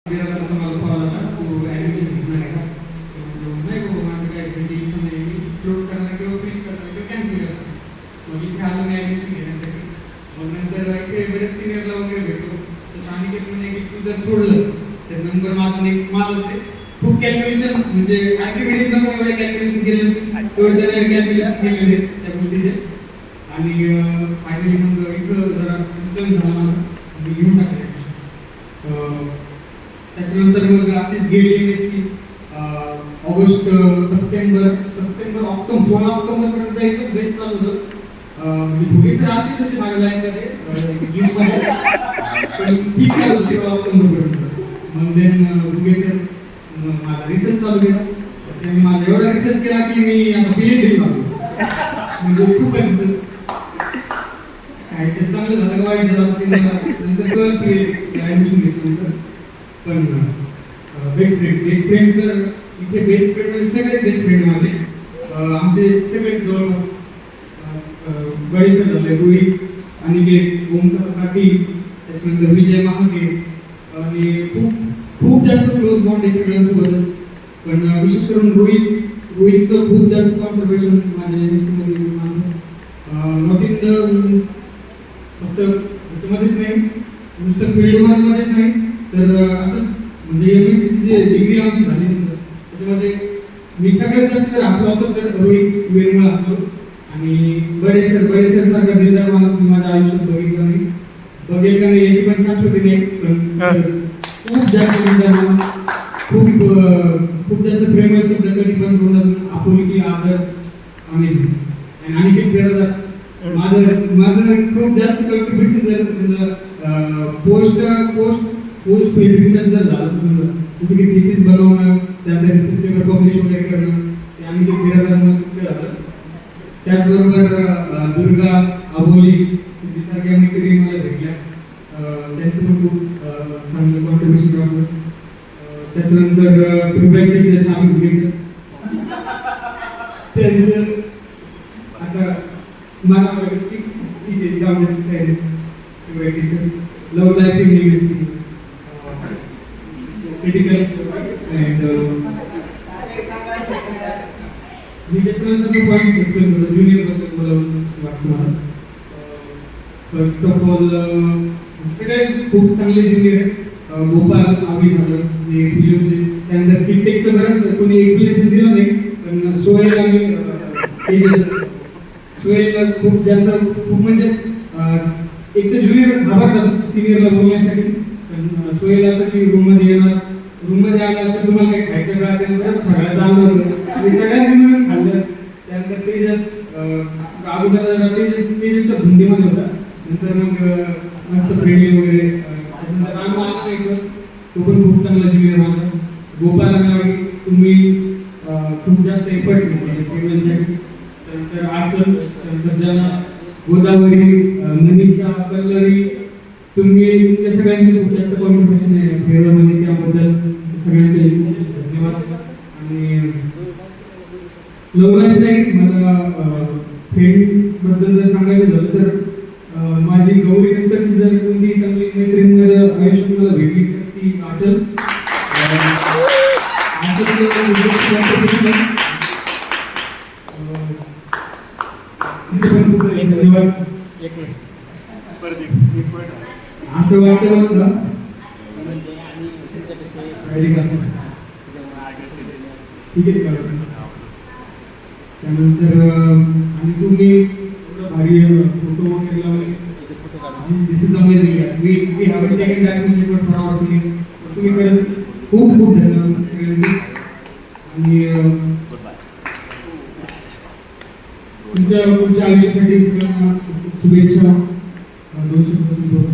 तसा मला कॉल आला, तू ॲडमिशन घेतलं आहे का? नाही बाबा, माझं काय त्याची इच्छा नाही, मी फ्लोट करणार किंवा फिश करणार किंवा कॅन्सल करणार. मग इथे आलो मी ॲडमिशन घेण्यासाठी. मग नंतर इथे बरेच सिनियरला वगैरे भेटलो. तर सांगितलं म्हणे की तू जर सोडलं तर नंबर माझा नेक्स्ट माझाच आहे. खूप कॅल्क्युलेशन म्हणजे ॲक्टिव्हिटीज नको एवढे कॅल्क्युलेशन केले असेल तेवढे त्याने कॅल्क्युलेशन केलेले त्या गोष्टीचे. आणि फायनली मग इथं जरा इन्कम झाला मला, मी घेऊन टाकले ॲडमिशन. त्याच्यानंतर मग अशीच गेली MSc. ऑगस्ट सप्टेंबर ऑक्टोबर 16 ऑक्टोबरपर्यंत एकदम बेस्ट चालू होतं. म्हणजे भोगे सर आले तसे माझ्या लाईफमध्ये पण ठीक चालू होतं 16 ऑक्टोबरपर्यंत. मग देन भोगे सर माझा रिसर्च चालू केला. त्यांनी माझा एवढा रिसर्च केला की मी आता PhD लागलो. म्हणजे खूपच काय ते चांगलं झालं का वाईट झालं ते नंतर कळत ॲडमिशन घेतल्यानंतर. पण बेस्ट फ्रेंड तर इथे बेस्ट फ्रेंड सगळे बेस्ट फ्रेंड माझे. आमचे सगळे जवळपास बळे सर झाले, रोहित, अनिकेत, ओमकार पाटील, त्याच्यानंतर विजय महाके आणि खूप जास्त क्लोज बॉन्ड आहे सगळ्यांसोबतच. पण विशेष करून रोहितचं खूप जास्त कॉन्ट्रिब्युशन माझ्या MSc मध्ये नॉट इन द फक्त ह्याच्यामध्येच नाही, नुसतं फील्डमध्येच नाही तर असंच म्हणजे MSc ची जे डिग्री आमची झाली त्याच्यामध्ये मी सगळ्यात जास्त जर हसलो असेल तर रोहित वेरमुळे हसलो. आणि बडे सर सारखा दिलदार माणूस मी माझ्या आयुष्यात बघितला नाही, बघेल का नाही याची पण शाश्वती नाही. पण खूप जास्त दिलदार माणूस, खूप जास्त प्रेमळ शब्द कधी पण तोंडातून, आपुलकी, आदर, अमेझिंग. आणि अनिकेत बिरादार माझं खूप जास्त कॉन्ट्रिब्युशन जर समजा पोस्ट रिसर्च जर झालं समजा, जसं की थिसिस बनवणं, त्यानंतर रिसर्च पेपर पब्लिश वगैरे करणं, ते अनिकेत बिरादारांमुळे शक्य झालं. त्याचबरोबर दुर्गा, अबोली, सिद्धीसारख्या मैत्रिणी मला भेटल्या, त्यांचं पण खूप चांगलं कॉन्ट्रिब्युशन राहतं. त्याच्यानंतर प्रिव्हायटीचे शामिल घ्यायचं त्यांचं आता मला ठीक आहे जाऊ दे. प्रिव्हायटीचं love life in MSc critical and मी त्याच्यानंतर तो पॉईंट एक्सप्लेन करतो ज्युनियरबद्दल मला वाटतं. मला फर्स्ट ऑफ ऑल सगळे खूप चांगले ज्युनियर आहेत. गोपाल आम्ही झालं जे PUचे, त्यानंतर सिटेकचं बरंच कोणी एक्सप्लेनेशन दिलं नाही, पण सोहेल आणि तेजस, सोहेलला खूप जास्त खूप म्हणजे एक तर ज्युनियर घाबरतात सिनियरला बोलण्यासाठी, पण सोहेल असं की रूममध्ये आलं असं तुम्हाला काही खायचं का, त्यानंतर सगळं चालू होतं, मी सगळ्यांनी मिळून खाल्लं. त्यानंतर तेजस अगोदर तेजसचा धुंदीमध्ये होता, नंतर मग मस्त फ्रेंडली वगैरे. त्याच्यानंतर राम आला एक तो पण खूप चांगला ज्युनियर माझा. गोपाल आणि तुम्ही खूप जास्त एफर्ट घेतले टेबलसाठी. त्यानंतर आचल, त्यानंतर जना, गोदावरी, मनीषा, पल्लवी, तुमच्या सगळ्यांचे खूप जास्त कॉन्ट्रिब्युशन आहे फेअरमध्ये, त्याबद्दल सगळ्यांचे धन्यवाद. आणि लव्ह लाईफ नाही, मला फ्रेंड्सबद्दल जर सांगायचं झालं तर माझी गौरी नंतरची जर कोणती चांगली मैत्रीण माझ्या आयुष्यात मला भेटली तर ती आचल. धन्यवाद. असं वाटतं ठीक आहे. त्यानंतर आणि तुम्ही एवढं भारी फोटो वगैरे लावले, this is amazing. We haven't taken that much effort for our singing. तुम्ही खरंच खूप धन्यवाद सगळ्यांचे. आणि तुमच्या आयुष्यासाठी सगळ्यांना शुभेच्छा. 200%